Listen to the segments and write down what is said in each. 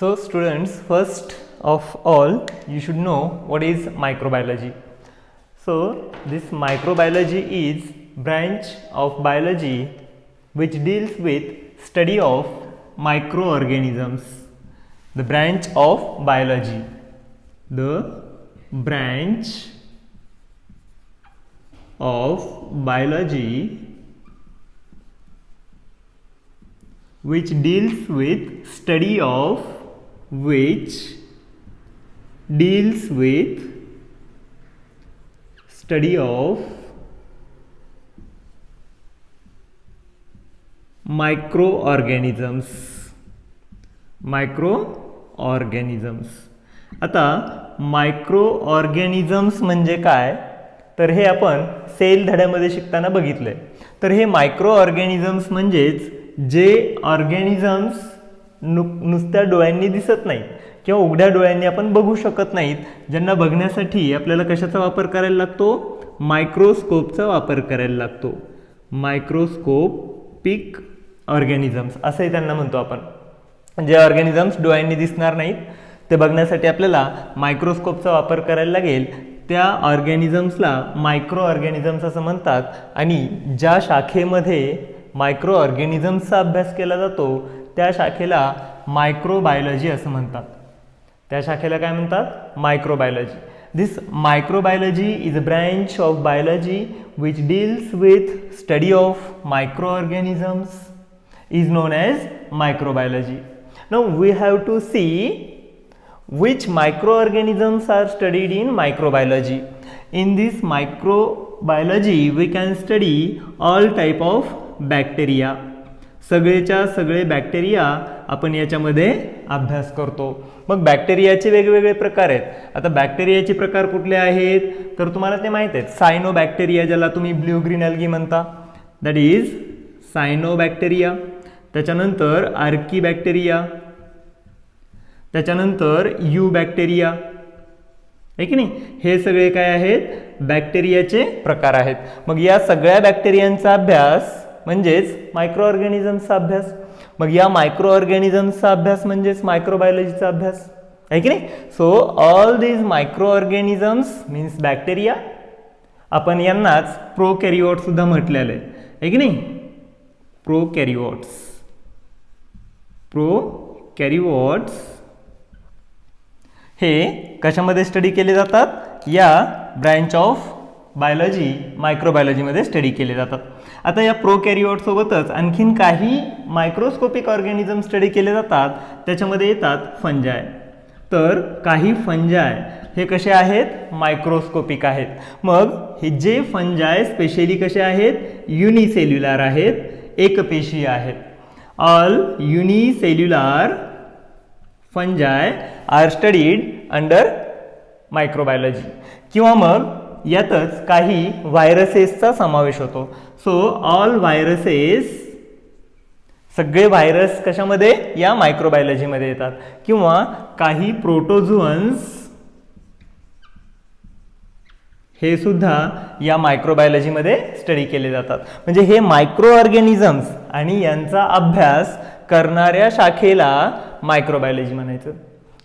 So students, first of all, you should know what is microbiology. So this microbiology is branch of biology which deals with study of microorganisms. The branch of biology. The branch of biology which deals with study of microorganisms. आता मायक्रोऑर्गॅनिझम्स म्हणजे काय, तर हे आपण sale धड्यामध्ये शिकताना बघितलंय. तर हे मायक्रोऑर्गॅनिझम्स म्हणजेच जे ऑर्गॅनिझम्स नुसत्या डोळ्यांनी दिसत नाहीत किंवा उघड्या डोळ्यांनी आपण बघू शकत नाहीत, ज्यांना बघण्यासाठी आपल्याला कशाचा वापर करायला लागतो, मायक्रोस्कोपचा वापर करायला लागतो. मायक्रोस्कोपिक ऑर्गॅनिझम्स असंही त्यांना म्हणतो आपण. जे ऑर्गॅनिझम्स डोळ्यांनी दिसणार नाहीत ते बघण्यासाठी आपल्याला मायक्रोस्कोपचा वापर करायला लागेल. त्या ऑर्गॅनिझम्सला मायक्रो ऑर्गॅनिझम्स असं म्हणतात. आणि ज्या शाखेमध्ये मायक्रो ऑर्गॅनिझम्सचा अभ्यास केला जातो त्या शाखेला मायक्रोबायोलॉजी असं म्हणतात. त्या शाखेला काय म्हणतात, microbiology. This microbiology is a branch of biology which deals with study of microorganisms is known as microbiology. Now we have to see which microorganisms are studied in microbiology. In this microbiology we can study all type of bacteria. सगळेच्या सगळे bacteria आपण याच्यामध्ये अभ्यास करतो. मग बॅक्टेरियाचे वेगवेगळे प्रकार आहेत. आता बॅक्टेरियाचे प्रकार कुठले आहेत तर तुम्हाला ते माहित आहेत. सायनोबॅक्टेरिया, ज्याला तुम्ही ब्ल्यू ग्रीन अल्गी म्हणता, दॅट इज सायनोबॅक्टेरिया. त्याच्यानंतर आर्कीबॅक्टेरिया, त्याच्यानंतर यू बॅक्टेरिया, आहे की नाही. हे सगळे काय आहेत, बॅक्टेरियाचे प्रकार आहेत. मग या सगळ्या बॅक्टेरियांचा अभ्यास म्हणजेच मायक्रो ऑर्गॅनिझम्सचा अभ्यास. मग या मायक्रो ऑर्गॅनिझम्सचा अभ्यास म्हणजेच मायक्रोबायोलॉजीचा अभ्यास, आहे की नाही. So all these micro organisms means bacteria. आपण यांनाच प्रोकॅरिओट सुद्धा म्हटलेलं आहे की नाही. प्रोकॅरिओट्स हे कशामध्ये स्टडी केले जातात, या ब्रँच ऑफ बायोलॉजी मायक्रोबायोलॉजीमध्ये स्टडी केले जातात. आता या प्रोकॅरिओट सोबतच आणखीन काही मायक्रोस्कोपिक ऑर्गॅनिझम स्टडी केले जातात. त्याच्यामध्ये येतात फंजाय. तर काही फंजाय हे कसे आहेत, मायक्रोस्कोपिक आहेत. मग हे जे फंजाय स्पेशली कसे आहेत, युनिसेल्युलर आहेत, एकपेशीय आहेत. All unicellular fungi are studied under microbiology. किंवा मग यातच काही व्हायरसेसचा समावेश होतो. सो ऑल व्हायरसेस, सगळे व्हायरस कशामध्ये, या मायक्रोबायोलॉजीमध्ये येतात. किंवा काही प्रोटोझोअन्स हे सुद्धा या मायक्रोबायोलॉजीमध्ये स्टडी केले जातात. म्हणजे हे मायक्रो ऑर्गॅनिझम्स आणि यांचा अभ्यास करणाऱ्या शाखेला मायक्रोबायोलॉजी म्हणायचं.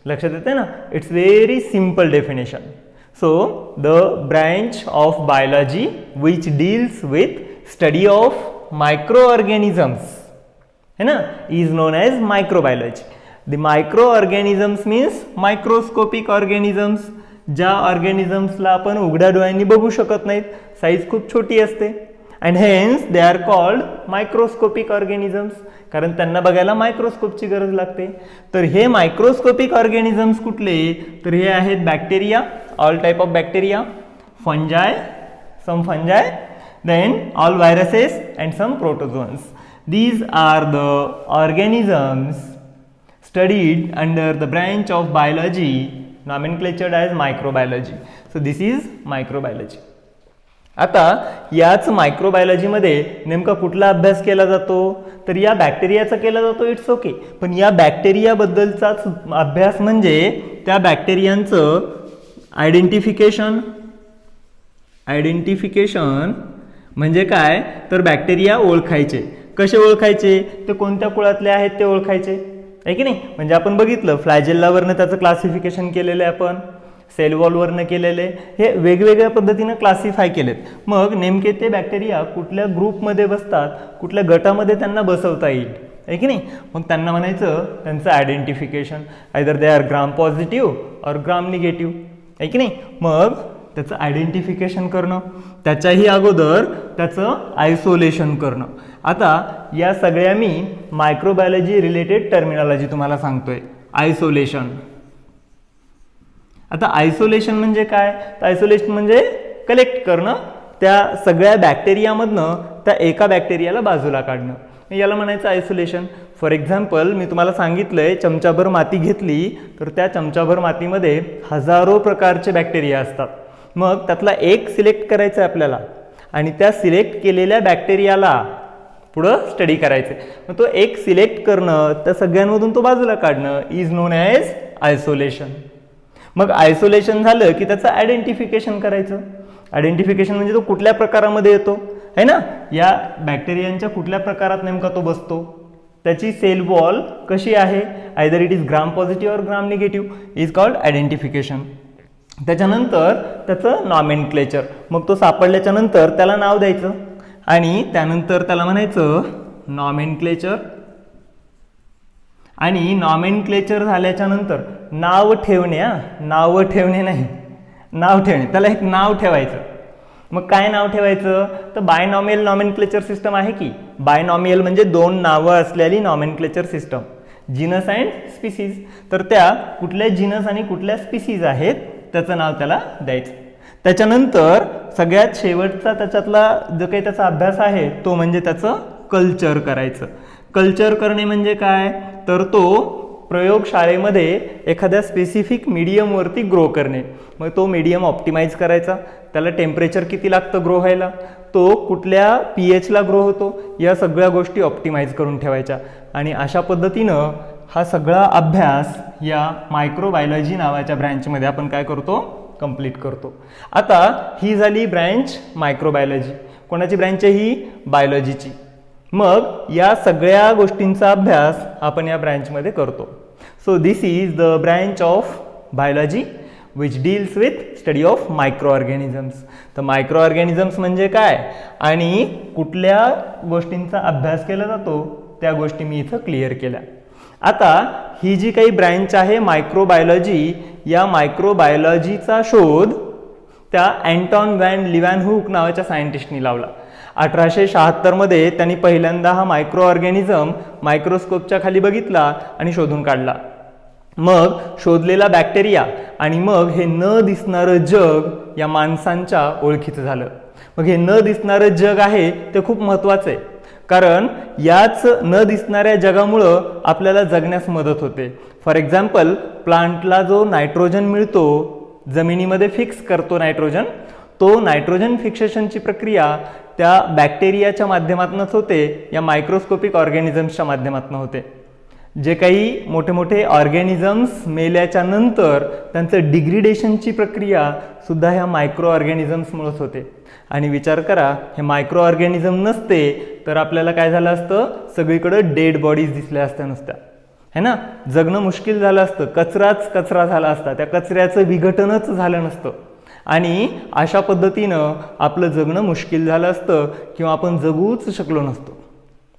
लक्षात येते ना. It's very simple definition. So the branch of biology which deals with study of micro organisms, है ना, is known as microbiology. The micro organisms means microscopic organisms. ज्या ऑर्गॅनिझम्सला आपण उघड्या डोळ्यांनी बघू शकत नाहीत, साईज खूप छोटी असते. And hence they are called microscopic organisms, कारण त्यांना बघायला मायक्रोस्कोपची गरज लागते. तर हे मायक्रोस्कोपिक ऑर्गॅनिझम्स कुठले, तर हे आहेत bacteria, all type of bacteria, fungi, some fungi, then all viruses and some protozoans. These are the organisms studied under the branch of biology nomenclatured as microbiology. So this is microbiology. आता याच मायक्रोबायोलॉजीमध्ये नेमका कुठला अभ्यास केला जातो, तर या बॅक्टेरियाचा केला जातो. It's okay. पण या बॅक्टेरियाबद्दलचाच अभ्यास म्हणजे त्या बॅक्टेरियांचं आयडेंटिफिकेशन म्हणजे काय, तर बॅक्टेरिया ओळखायचे. कसे ओळखायचे, ते कोणत्या कुळातले आहेत ते ओळखायचे, आहे की नाही. म्हणजे आपण बघितलं फ्लॅजेल्लावरनं त्याचं क्लासिफिकेशन केलेलं आहे, आपण सेल वॉलवरनं केलेले, हे वेगवेगळ्या पद्धतीनं क्लासिफाय केलेत. मग नेमके ते बॅक्टेरिया कुठल्या ग्रुपमध्ये बसतात, कुठल्या गटामध्ये त्यांना बसवता येईल, आहे की नाही. मग त्यांना म्हणायचं त्यांचं identification, either they are gram positive और ग्राम निगेटिव्ह, आहे की नाही. मग त्याचं आयडेंटिफिकेशन करणं, त्याच्याही अगोदर त्याचं आयसोलेशन करणं. आता या सगळ्या मी मायक्रोबायोलॉजी रिलेटेड टर्मिनॉलॉजी तुम्हाला सांगतोय. आयसोलेशन, आता आयसोलेशन म्हणजे काय, तर आयसोलेशन म्हणजे कलेक्ट करणं, त्या सगळ्या बॅक्टेरियामधनं त्या एका बॅक्टेरियाला बाजूला काढणं, याला म्हणायचं आयसोलेशन. फॉर एक्झाम्पल मी तुम्हाला सांगितलंय चमचाभर माती घेतली तर त्या चमचाभर मातीमध्ये हजारो प्रकारचे बॅक्टेरिया असतात. मग त्यातला एक सिलेक्ट करायचं आहे आपल्याला आणि त्या सिलेक्ट केलेल्या बॅक्टेरियाला पुढं स्टडी करायचं. मग तो एक सिलेक्ट करणं, त्या सगळ्यांमधून तो बाजूला काढणं इज नोन ॲज आयसोलेशन. मग आयसोलेशन झालं की त्याचं आयडेंटिफिकेशन करायचं. आयडेंटिफिकेशन म्हणजे तो कुठल्या प्रकारामध्ये येतो आहे ना, या बॅक्टेरियांच्या कुठल्या प्रकारात नेमका तो बसतो, त्याची सेल वॉल कशी आहे, either it is gram positive और ग्राम निगेटिव्ह, इज कॉल्ड आयडेंटिफिकेशन. त्याच्यानंतर त्याचं नॉमेनक्लेचर, मग तो सापडल्याच्या नंतर त्याला नाव द्यायचं आणि त्यानंतर त्याला म्हणायचं नॉमेनक्लेचर. आणि नॉमेनक्लेचर झाल्याच्या नंतर नाव ठेवणे, नाव ठेवणे नाही, नाव ठेवणे, त्याला एक नाव ठेवायचं. मग काय नाव ठेवायचं, तर बायनॉमियल नॉमेनक्लेचर सिस्टम आहे की. बायनॉमियल म्हणजे दोन नावं असलेली nomenclature system, genus and species. तर त्या कुठल्या जिनस आणि कुठल्या स्पीसीज आहेत त्याचं नाव त्याला द्यायचं. त्याच्यानंतर सगळ्यात शेवटचा त्याच्यातला जो काही त्याचा अभ्यास आहे तो म्हणजे त्याचं कल्चर करायचं. कल्चर करणे म्हणजे काय, तर तो प्रयोगशाळेमध्ये एखाद्या स्पेसिफिक मीडियमवरती ग्रो करणे. मग तो मीडियम ऑप्टिमाइज करायचा, त्याला टेम्परेचर किती लागतं ग्रो व्हायला, तो कुठल्या pHला ग्रो होतो, या सगळ्या गोष्टी ऑप्टिमाइज करून ठेवायच्या. आणि अशा पद्धतीनं हा सगळा अभ्यास या मायक्रोबायोलॉजी नावाच्या ब्रँचमध्ये आपण काय करतो, कंप्लीट करतो. आता ही झाली ब्रँच मायक्रोबायोलॉजी. कोणाची ब्रँच आहे ही, बायोलॉजीची. मग या सगळ्या गोष्टींचा अभ्यास आपण या ब्रँचमध्ये करतो. So this is the branch of biology which deals with study of micro organisms. तर मायक्रो ऑर्गॅनिझम्स म्हणजे काय आणि कुठल्या गोष्टींचा अभ्यास केला जातो त्या गोष्टी मी इथं क्लिअर केल्या. आता ही जी काही ब्रँच आहे मायक्रोबायोलॉजी, या मायक्रोबायोलॉजीचा शोध त्या अँटॉन व्हॅन लिव्हॅनहूक नावाच्या सायंटिस्टनी लावला. 1876 मध्ये त्यांनी पहिल्यांदा हा मायक्रो ऑर्गॅनिझम मायक्रोस्कोपच्या खाली बघितला आणि शोधून काढला. मग शोधलेला बॅक्टेरिया आणि मग हे न दिसणारं जग या माणसांच्या ओळखीचं झालं. मग हे न दिसणारं जग आहे ते खूप महत्त्वाचं आहे, कारण याच न दिसणाऱ्या जगामुळं आपल्याला जगण्यास मदत होते. फॉर एक्झाम्पल प्लांटला जो नायट्रोजन मिळतो, जमिनीमध्ये फिक्स करतो नायट्रोजन, तो नायट्रोजन फिक्सेशनची प्रक्रिया त्या बॅक्टेरियाच्या माध्यमातूनच होते, या मायक्रोस्कोपिक ऑर्गॅनिझम्सच्या माध्यमातून होते. जे काही मोठे मोठे ऑर्गॅनिझम्स मेल्याच्या नंतर त्यांचं डिग्रिडेशनची प्रक्रिया सुद्धा ह्या मायक्रो ऑर्गॅनिझम्समुळेच होते. आणि विचार करा, हे मायक्रो ऑर्गॅनिझम नसते तर आपल्याला काय झालं असतं, सगळीकडं डेड बॉडीज दिसल्या असत्या नुसत्या, है ना. जगणं मुश्किल झालं असतं, कचराच कचरा झाला असता, त्या कचऱ्याचं विघटनच झालं नसतं आणि अशा पद्धतीनं आपलं जगणं मुश्किल झालं असतं किंवा आपण जगूच शकलो नसतो.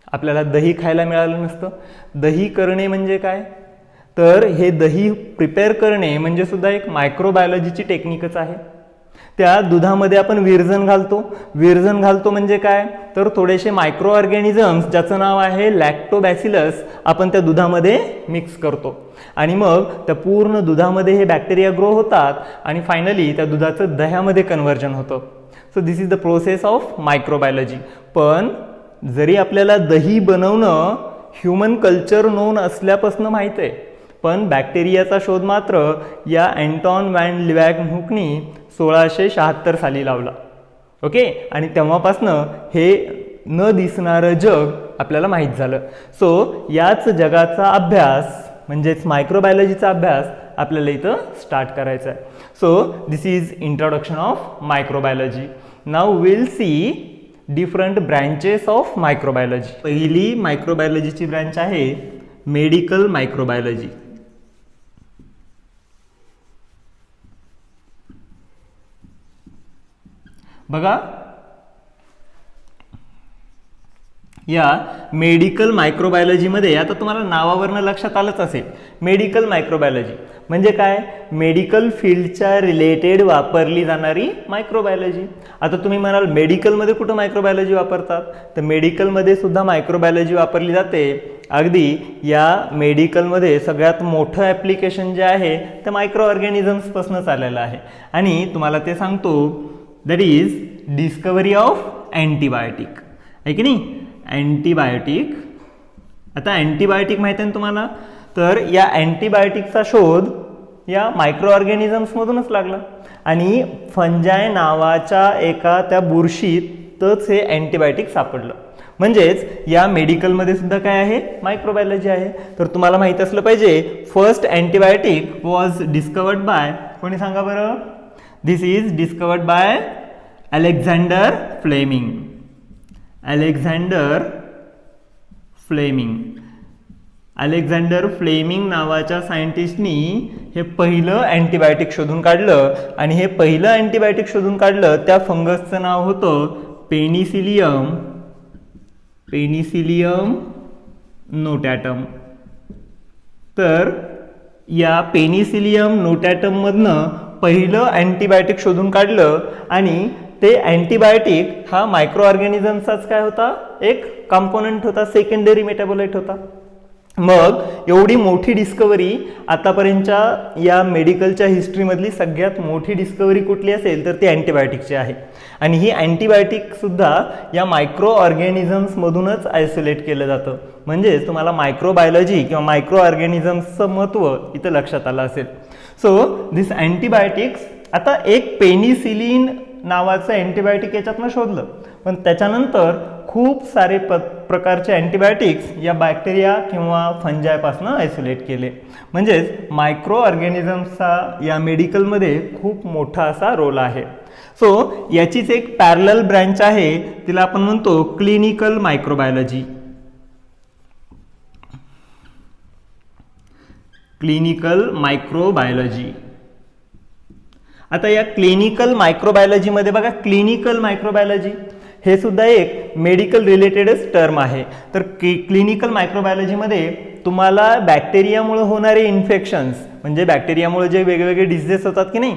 आपल्याला दही खायला मिळालं नसतं. दही करणे म्हणजे काय, तर हे दही प्रिपेअर करणे म्हणजे सुद्धा एक मायक्रोबायोलॉजीची टेक्निकच आहे. त्या दुधामध्ये आपण विरजन घालतो. विरजन घालतो म्हणजे काय, तर थोडेसे मायक्रो ऑर्गॅनिझम्स ज्याचं नाव आहे लॅक्टोबॅसिलस आपण त्या दुधामध्ये मिक्स करतो आणि मग त्या पूर्ण दुधामध्ये हे बॅक्टेरिया ग्रो होतात आणि फायनली त्या दुधाचं दह्यामध्ये कन्व्हर्जन होतं. So this is the process of microbiology. पण जरी आपल्याला दही बनवणं ह्युमन कल्चर नोन असल्यापासून माहीत आहे, पण बॅक्टेरियाचा शोध मात्र या अँटॉन व्हॅन लिव्हॅनहूकनी 1676 साली लावला. ओके, आणि तेव्हापासनं हे न दिसणारं जग आपल्याला माहीत झालं. सो याच जगाचा अभ्यास म्हणजेच मायक्रोबायोलॉजीचा अभ्यास आपल्याला इथं स्टार्ट करायचा आहे. So this is introduction of microbiology. Now will see different branches of microbiology. पहिली मायक्रोबायोलॉजीची ब्रँच आहे मेडिकल मायक्रोबायोलॉजी. बघा, या मेडिकल मायक्रोबायोलॉजीमध्ये आता तुम्हाला नावावरनं लक्षात आलंच असेल, मेडिकल मायक्रोबायोलॉजी म्हणजे काय, मेडिकल फील्डच्या रिलेटेड वापरली जाणारी मायक्रोबायोलॉजी. आता तुम्ही म्हणाल मेडिकलमध्ये कुठं मायक्रोबायोलॉजी वापरतात, तर मेडिकलमध्ये सुद्धा मायक्रोबायोलॉजी वापरली जाते. अगदी या मेडिकलमध्ये सगळ्यात मोठं ॲप्लिकेशन जे आहे ते मायक्रो ऑर्गॅनिझम्सपासूनच आलेलं आहे. आणि तुम्हाला ते सांगतो, that is discovery of antibiotic, आहे की नाही, अँटीबायोटिक. आता अँटीबायोटिक माहिती आहे ना तुम्हाला, तर या अँटीबायोटिकचा शोध या मायक्रो ऑर्गॅनिझम्समधूनच लागला आणि फंजाय नावाच्या एका त्या बुरशीतच हे अँटीबायोटिक सापडलं. म्हणजेच या मेडिकलमध्ये सुद्धा काय आहे, मायक्रोबायोलॉजी आहे. तर तुम्हाला माहित असलं पाहिजे, first antibiotic was discovered by, कोणी सांगा बरं, this is discovered by Alexander Fleming. Alexander Fleming नावाच्या सायंटिस्टनी हे पहिलं अँटीबायोटिक शोधून काढलं. आणि हे पहिलं अँटीबायोटिक शोधून काढलं त्या फंगसचं नाव होतं पेनिसिलियम नोटॅटम. तर या पेनिसिलियम नोटॅटम मधनं पहिलं अँटीबायोटिक शोधून काढलं आणि ते अँटीबायोटिक हा मायक्रो ऑर्गॅनिझम्सचाच काय होता, एक कंपोनंट होता, सेकंडरी मेटाबोलाइट होता. मग एवढी मोठी डिस्कवरी, आतापर्यंतच्या या मेडिकलच्या हिस्ट्रीमधली सगळ्यात मोठी डिस्कवरी कुठली असेल तर ती अँटीबायोटिकची आहे. आणि ही अँटीबायोटिक सुद्धा या मायक्रो ऑर्गॅनिझम्समधूनच आयसोलेट केलं जातं. म्हणजेच तुम्हाला मायक्रोबायोलॉजी किंवा मायक्रो ऑर्गॅनिझम्सचं महत्त्व इथं लक्षात आलं असेल. सो दिस अँटीबायोटिक्स, आता एक पेनिसिलिन नावाचं अँटीबायोटिक याच्यातनं शोधलं, पण त्याच्यानंतर खूप सारे प्रकारचे अँटीबायोटिक्स या बॅक्टेरिया किंवा फंजायपासून आयसोलेट केले. म्हणजेच मायक्रो ऑर्गॅनिझम्सचा या मेडिकलमध्ये खूप मोठा असा रोल आहे. सो याचीच एक पॅरलल ब्रँच आहे, तिला आपण म्हणतो क्लिनिकल मायक्रोबायोलॉजी. Clinical microbiology. आता या क्लिनिकल मायक्रोबायोलॉजीमध्ये बघा, क्लिनिकल मायक्रोबायोलॉजी हे सुद्धा एक मेडिकल रिलेटेडच टर्म आहे. तर क्लिनिकल मायक्रोबायोलॉजीमध्ये तुम्हाला बॅक्टेरियामुळे होणारे इन्फेक्शन्स, म्हणजे बॅक्टेरियामुळे जे वेगवेगळे डिसीजेस होतात की नाही,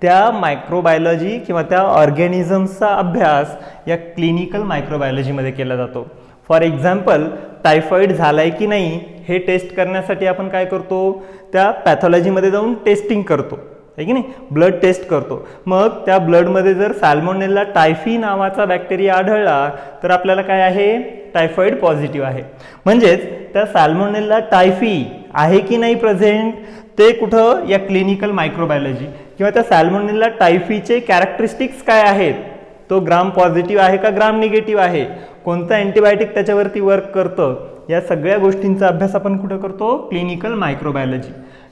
त्या मायक्रोबायोलॉजी किंवा त्या ऑर्गॅनिझम्सचा अभ्यास या क्लिनिकल मायक्रोबायोलॉजीमध्ये केला जातो. फॉर एक्झाम्पल, टायफॉइड झालाय की नाही हे टेस्ट करण्यासाठी आपण काय करतो, त्या पॅथॉलॉजीमध्ये जाऊन टेस्टिंग करतो, आहे की नाही, ब्लड टेस्ट करतो. मग त्या ब्लडमध्ये जर सॅल्मोनेला टायफी नावाचा बॅक्टेरिया आढळला तर आपल्याला काय आहे, टायफॉइड पॉझिटिव्ह आहे. म्हणजेच त्या सॅल्मोनेला टायफी आहे की नाही प्रेझेंट, ते कुठं, या क्लिनिकल मायक्रोबायोलॉजी. किंवा त्या सॅल्मोनेला टायफीचे कॅरेक्टरिस्टिक्स काय आहेत, तो ग्राम पॉझिटिव्ह आहे का ग्राम निगेटिव्ह आहे, कोणतं अँटीबायोटिक त्याच्यावरती वर्क करतं, या सगळ्या गोष्टींचा अभ्यास आपण कुठं करतो, क्लिनिकल मायक्रोबायोलॉजी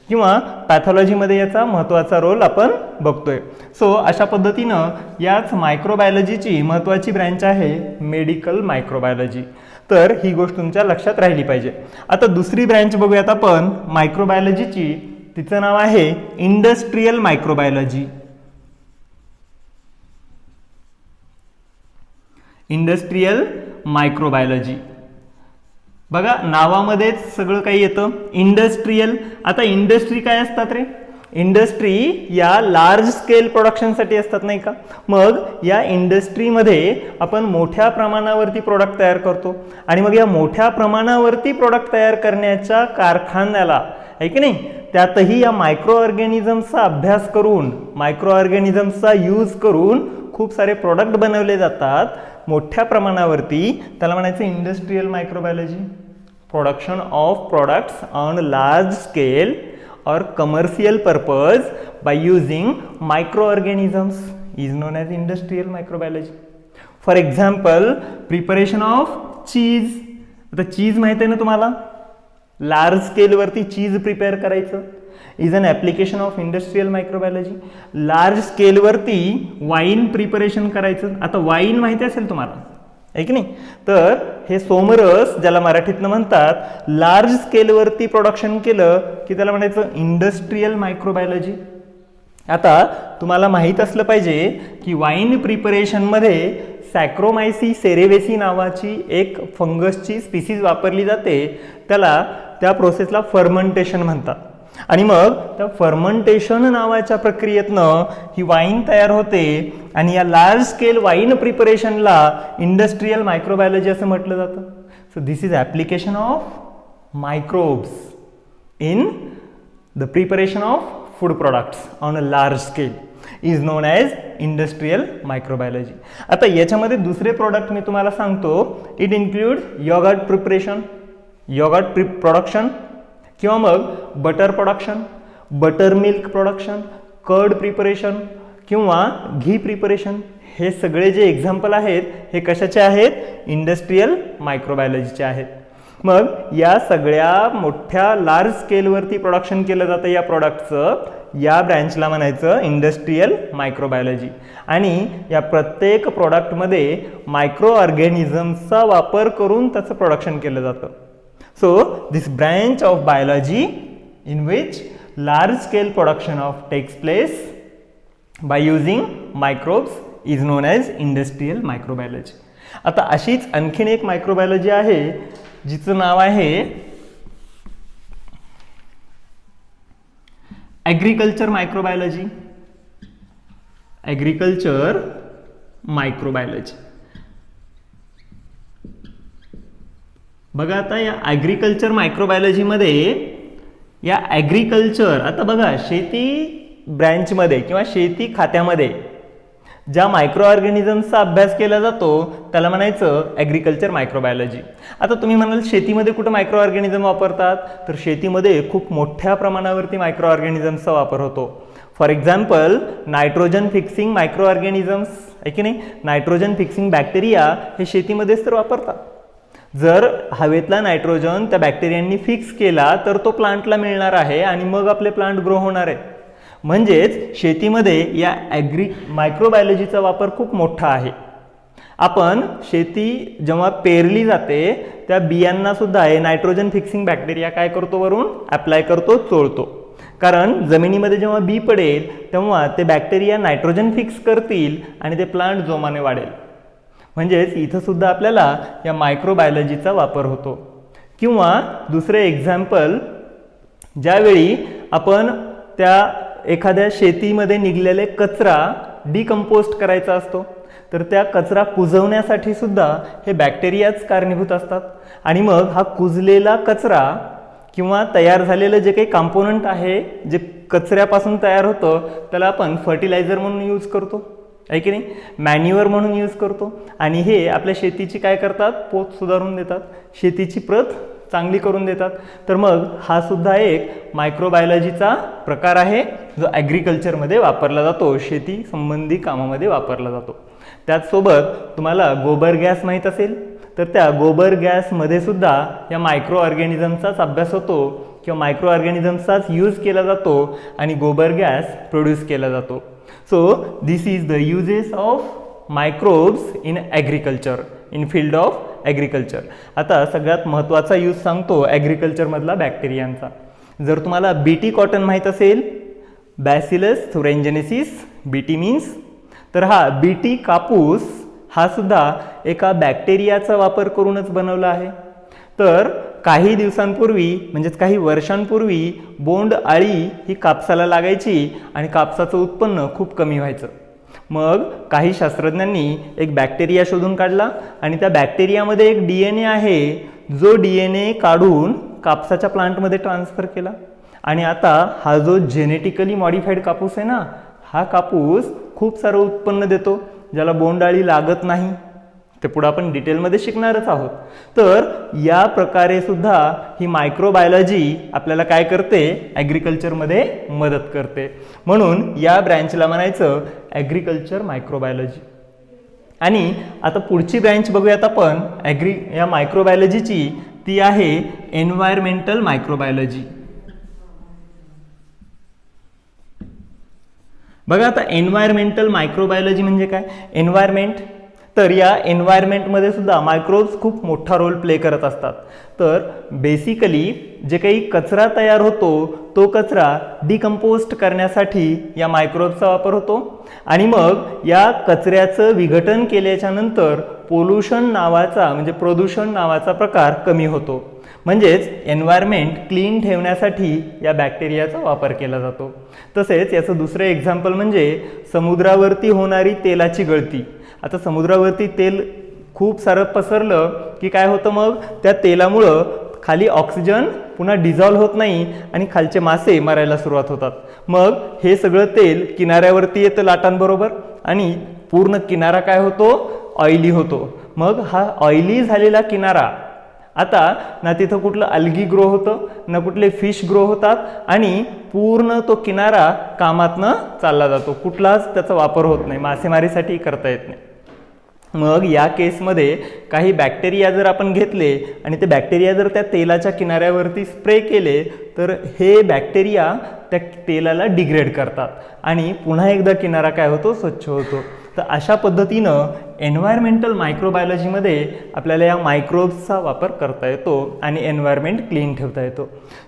किंवा पॅथॉलॉजीमध्ये याचा महत्त्वाचा रोल आपण बघतोय. सो अशा पद्धतीनं याच मायक्रोबायोलॉजीची महत्त्वाची ब्रँच आहे मेडिकल मायक्रोबायोलॉजी. तर ही गोष्ट तुमच्या लक्षात राहिली पाहिजे. आता दुसरी ब्रँच बघूयात आपण मायक्रोबायोलॉजीची, तिचं नाव आहे इंडस्ट्रियल मायक्रोबायोलॉजी. Industrial microbiology. बघा, नावामध्येच सगळं काही येतं, इंडस्ट्रियल. आता इंडस्ट्री काय असतात रे, इंडस्ट्री या लार्ज स्केल प्रोडक्शनसाठी असतात नाही का. मग या इंडस्ट्रीमध्ये आपण मोठ्या प्रमाणावरती प्रोडक्ट तयार करतो आणि मग या मोठ्या प्रमाणावरती प्रोडक्ट तयार करण्याच्या कारखान्याला, आहे की नाही, त्यातही या मायक्रो ऑर्गॅनिझम्सचा अभ्यास करून, मायक्रो ऑर्गॅनिझम्सचा यूज करून खूप सारे प्रोडक्ट बनवले जातात मोठ्या प्रमाणावरती. त्याला म्हणायचं industrial microbiology. Production of products on large scale or commercial purpose by using microorganisms is known as industrial microbiology. For example, preparation of cheese. आता चीज माहिती आहे ना तुम्हाला, लार्ज स्केल वरती चीज प्रिपेअर करायचं is an application of industrial microbiology. Large scale वरती wine preparation करायचं. आता वाईन माहिती असेल तुम्हाला, आहे की नाही. तर हे सोमरस ज्याला मराठीतनं म्हणतात, लार्ज स्केलवरती प्रोडक्शन केलं की त्याला म्हणायचं इंडस्ट्रीयल मायक्रोबायोलॉजी. आता तुम्हाला माहीत असलं पाहिजे की वाईन प्रिपरेशनमध्ये सॅक्रोमायसी सेरेवेसी नावाची एक फंगसची स्पीसीज वापरली जाते. त्या प्रोसेसला फर्मंटेशन म्हणतात. आणि मग त्या फर्मंटेशन नावाच्या प्रक्रियेतनं ही वाईन तयार होते आणि या लार्ज स्केल वाईन प्रिपरेशनला इंडस्ट्रीयल मायक्रोबायोलॉजी असं म्हटलं जातं. So this is application of microbes in the preparation of food products on a large scale is known as industrial microbiology. आता याच्यामध्ये दुसरे प्रोडक्ट मी तुम्हाला सांगतो. It include yoghurt preparation, yoghurt production, किंवा मग butter production, butter milk production, curd preparation किंवा ghee preparation. हे सगळे जे एक्झाम्पल आहेत हे कशाचे आहेत? इंडस्ट्रीयल मायक्रोबायोलॉजीचे आहेत. मग या सगळ्या मोठ्या लार्ज स्केलवरती प्रोडक्शन केलं जातं या प्रोडक्टचं, या ब्रँचला म्हणायचं इंडस्ट्रीयल मायक्रोबायोलॉजी. आणि या प्रत्येक प्रोडक्टमध्ये मायक्रो ऑर्गॅनिझम्सचा वापर करून त्याचं प्रोडक्शन केलं जातं. So this branch of biology in which large scale production of takes place by using microbes is known as industrial microbiology. आता अशीच आणखीन एक मायक्रोबायोलॉजी आहे जिचं नाव आहे ॲग्रिकल्चर मायक्रोबायोलॉजी. Agriculture microbiology. बघा आता या ॲग्रिकल्चर मायक्रोबायोलॉजीमध्ये या ॲग्रिकल्चर, आता बघा शेती ब्रँचमध्ये किंवा शेती खात्यामध्ये ज्या मायक्रो ऑर्गॅनिझम्सचा अभ्यास केला जातो त्याला म्हणायचं ॲग्रिकल्चर मायक्रोबायोलॉजी. आता तुम्ही म्हणाल शेतीमध्ये कुठं मायक्रो ऑर्गॅनिझम वापरतात? तर शेतीमध्ये खूप मोठ्या प्रमाणावरती मायक्रो ऑर्गॅनिझम्सचा वापर होतो. For example nitrogen fixing micro organisms आहे की नाही, नायट्रोजन फिक्सिंग बॅक्टेरिया हे शेतीमध्येच तर वापरतात. जर हवेतला नायट्रोजन त्या बॅक्टेरियांनी फिक्स केला तर तो प्लांटला मिळणार आहे आणि मग आपले प्लांट ग्रो होणार आहे. म्हणजेच शेतीमध्ये या मायक्रोबायोलॉजीचा वापर खूप मोठा आहे. आपण शेती जेव्हा पेरली जाते त्या बियांना सुद्धा हे नायट्रोजन फिक्सिंग बॅक्टेरिया काय करतो, वरून अप्लाय करतो, चोळतो. कारण जमिनीमध्ये जेव्हा बी पडेल तेव्हा ते बॅक्टेरिया नायट्रोजन फिक्स करतील आणि ते प्लांट जोमाने वाढेल. म्हणजेच इथं सुद्धा आपल्याला या मायक्रोबायोलॉजीचा वापर होतो. किंवा दुसरे एक्झाम्पल, ज्यावेळी आपण त्या एखाद्या शेतीमध्ये निघलेले कचरा डिकम्पोस्ट करायचा असतो तर त्या कचरा कुजवण्यासाठी सुद्धा हे बॅक्टेरियाच कारणीभूत असतात. आणि मग हा कुजलेला कचरा किंवा तयार झालेलं जे काही कॉम्पोनंट आहे जे कचऱ्यापासून तयार होतं त्याला आपण फर्टिलायझर म्हणून यूज करतो, आहे की नाही, मॅन्युअर म्हणून यूज करतो. आणि हे आपल्या शेतीची काय करतात, पोत सुधारून देतात, शेतीची प्रत चांगली करून देतात. तर मग हा सुद्धा एक मायक्रोबायोलॉजीचा प्रकार आहे जो ॲग्रिकल्चरमध्ये वापरला जातो, शेती संबंधी कामामध्ये वापरला जातो. त्याचसोबत तुम्हाला गोबर गॅस माहीत असेल तर त्या गोबर गॅसमध्ये सुद्धा या मायक्रो ऑर्गॅनिझमचाच अभ्यास होतो किंवा मायक्रो ऑर्गॅनिझमचाच यूज केला जातो आणि गोबर गॅस प्रोड्यूस केला जातो. So this is the uses of microbes in agriculture, in field of agriculture. आता सगळ्यात महत्त्वाचा यूज सांगतो ॲग्रिकल्चरमधला बॅक्टेरियांचा. जर तुम्हाला बीटी कॉटन माहीत असेल, बॅसिलस थुरेंजेनेसिस बीटी मीन्स, तर हा बीटी कापूस हा सुद्धा एका बॅक्टेरियाचा वापर करूनच बनवला आहे. तर काही दिवसांपूर्वी म्हणजेच काही वर्षांपूर्वी बोंड अळी ही कापसाला लागायची आणि कापसाचं उत्पन्न खूप कमी व्हायचं. मग काही शास्त्रज्ञांनी एक बॅक्टेरिया शोधून काढला आणि त्या बॅक्टेरियामध्ये एक DNA आहे जो DNA काढून कापसाच्या प्लांटमध्ये ट्रान्सफर केला. आणि आता हा जो जेनेटिकली मॉडिफाईड कापूस आहे ना, हा कापूस खूप सारं उत्पन्न देतो ज्याला बोंडअळी लागत नाही. ते पुढे आपण डिटेलमध्ये शिकणारच आहोत. तर या प्रकारे सुद्धा ही मायक्रोबायोलॉजी आपल्याला काय करते, ॲग्रिकल्चरमध्ये मदत करते. म्हणून या ब्रँचला म्हणायचं ॲग्रिकल्चर मायक्रोबायोलॉजी. आणि आता पुढची ब्रँच बघूयात आपण या मायक्रोबायोलॉजीची, ती आहे एन्व्हायरमेंटल मायक्रोबायोलॉजी. बघा आता एन्व्हायरमेंटल मायक्रोबायोलॉजी म्हणजे काय. एन्व्हायरमेंट तर या एन्व्हायरमेंटमध्ये सुद्धा मायक्रोब्स खूप मोठा रोल प्ले करत असतात. तर बेसिकली जे काही कचरा तयार होतो तो कचरा डिकम्पोस्ट करण्यासाठी या मायक्रोब्सचा वापर होतो आणि मग या कचऱ्याचं विघटन केल्याच्या नंतर पोल्युशन नावाचा म्हणजे प्रदूषण नावाचा प्रकार कमी होतो. म्हणजेच एन्व्हायरमेंट क्लीन ठेवण्यासाठी या बॅक्टेरियाचा वापर केला जातो. तसेच याचं दुसरं एक्झाम्पल म्हणजे समुद्रावरती होणारी तेलाची गळती. आता समुद्रावरती तेल खूप सारं पसरलं की काय होतं, मग त्या तेलामुळं खाली ऑक्सिजन पुन्हा डिझॉल्व होत नाही आणि खालचे मासे मरायला सुरुवात होतात. मग हे सगळं तेल किनाऱ्यावरती येतं लाटांबरोबर आणि पूर्ण किनारा काय होतो, ऑइली होतो. मग हा ऑइली झालेला किनारा आता ना तिथं कुठलं अल्गी ग्रो होतं ना कुठले फिश ग्रो होतात आणि पूर्ण तो किनारा कामातनं चालला जातो. कुठलाच त्याचा वापर होत नाही, मासेमारीसाठी करता येत नाही. मग या केसमध्ये काही बॅक्टेरिया जर आपण घेतले आणि ते बॅक्टेरिया जर त्या तेलाच्या किनाऱ्यावरती स्प्रे केले तर हे बॅक्टेरिया त्या तेलाला डिग्रेड करतात आणि पुन्हा एकदा किनारा काय होतो, स्वच्छ होतो. तर अशा पद्धतीनं एन्व्हायरमेंटल मायक्रोबायोलॉजीमध्ये आपल्याला या मायक्रोब्सचा वापर करता येतो आणि एन्व्हायरमेंट क्लीन ठेवता येतो.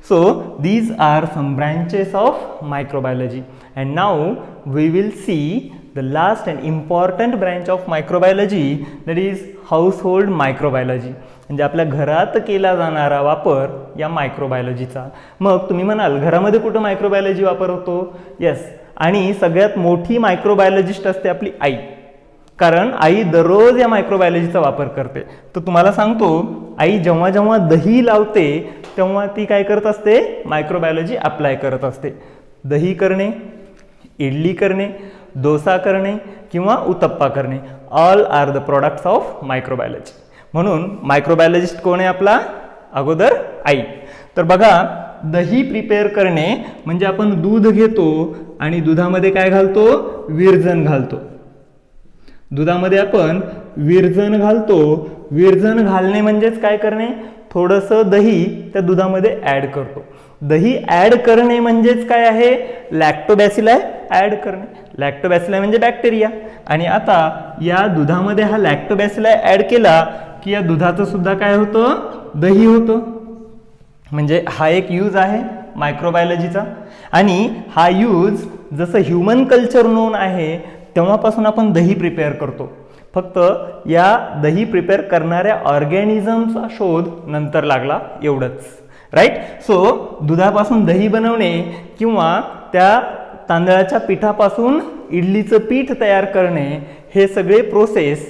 So these are some branches of microbiology and now we will see the last and important branch of microbiology, that is household microbiology. म्हणजे आपल्या घरात केला जाणारा वापर या मायक्रोबायोलॉजीचा. मग तुम्ही म्हणाल घरामध्ये कुठं मायक्रोबायोलॉजी वापर होतो? येस, आणि सगळ्यात मोठी मायक्रोबायोलॉजिस्ट असते आपली आई, कारण आई दररोज या मायक्रोबायोलॉजीचा वापर करते. तर तुम्हाला सांगतो, आई जेव्हा जेव्हा दही लावते तेव्हा ती काय करत असते, मायक्रोबायोलॉजी अप्लाय करत असते. दही करणे, इडली करणे, डोसा करणे किंवा उत्तप्पा करणे, all are the products of microbiology. म्हणून मायक्रोबायोलॉजिस्ट कोण आहे आपला? अगोदर आई. तर बघा, दही प्रिपेअर करणे म्हणजे आपण दूध घेतो आणि दुधामध्ये काय घालतो, विरजण घालतो. दुधामध्ये आपण विरजण घालतो. विरजण घालणे म्हणजेच काय करणे, थोडंसं दही त्या दुधामध्ये ॲड करतो. दही ॲड करणे म्हणजेच काय आहे, लॅक्टोबॅसिलाई ॲड करणे. लॅक्टोबॅसिलाई म्हणजे बॅक्टेरिया. आणि आता या दुधामध्ये हा लॅक्टोबॅसिलाई ॲड केला की या दुधाचं सुद्धा काय होतं, दही होतं. म्हणजे हा एक यूज आहे मायक्रोबायोलॉजीचा. आणि हा यूज जसं ह्युमन कल्चर नोन आहे तेव्हापासून आपण दही प्रिपेअर करतो. फक्त या दही प्रिपेअर करणाऱ्या ऑर्गॅनिझमचा शोध नंतर लागला, एवढंच. राईट. सो दुधापासून दही बनवणे किंवा त्या तांदळाच्या पिठापासून इडलीचं पीठ तयार करणे, हे सगळे प्रोसेस,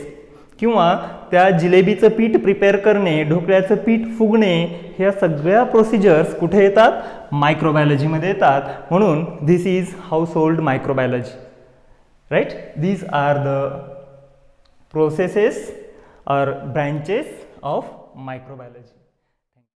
किंवा त्या जिलेबीचं पीठ प्रिपेअर करणे, ढोकळ्याचं पीठ फुगणे, ह्या सगळ्या प्रोसिजर्स कुठे येतात, मायक्रोबायोलॉजीमध्ये येतात. म्हणून this is household microbiology. Right. These are the processes और ब्रांचेस ऑफ मायक्रोबायोलॉजी.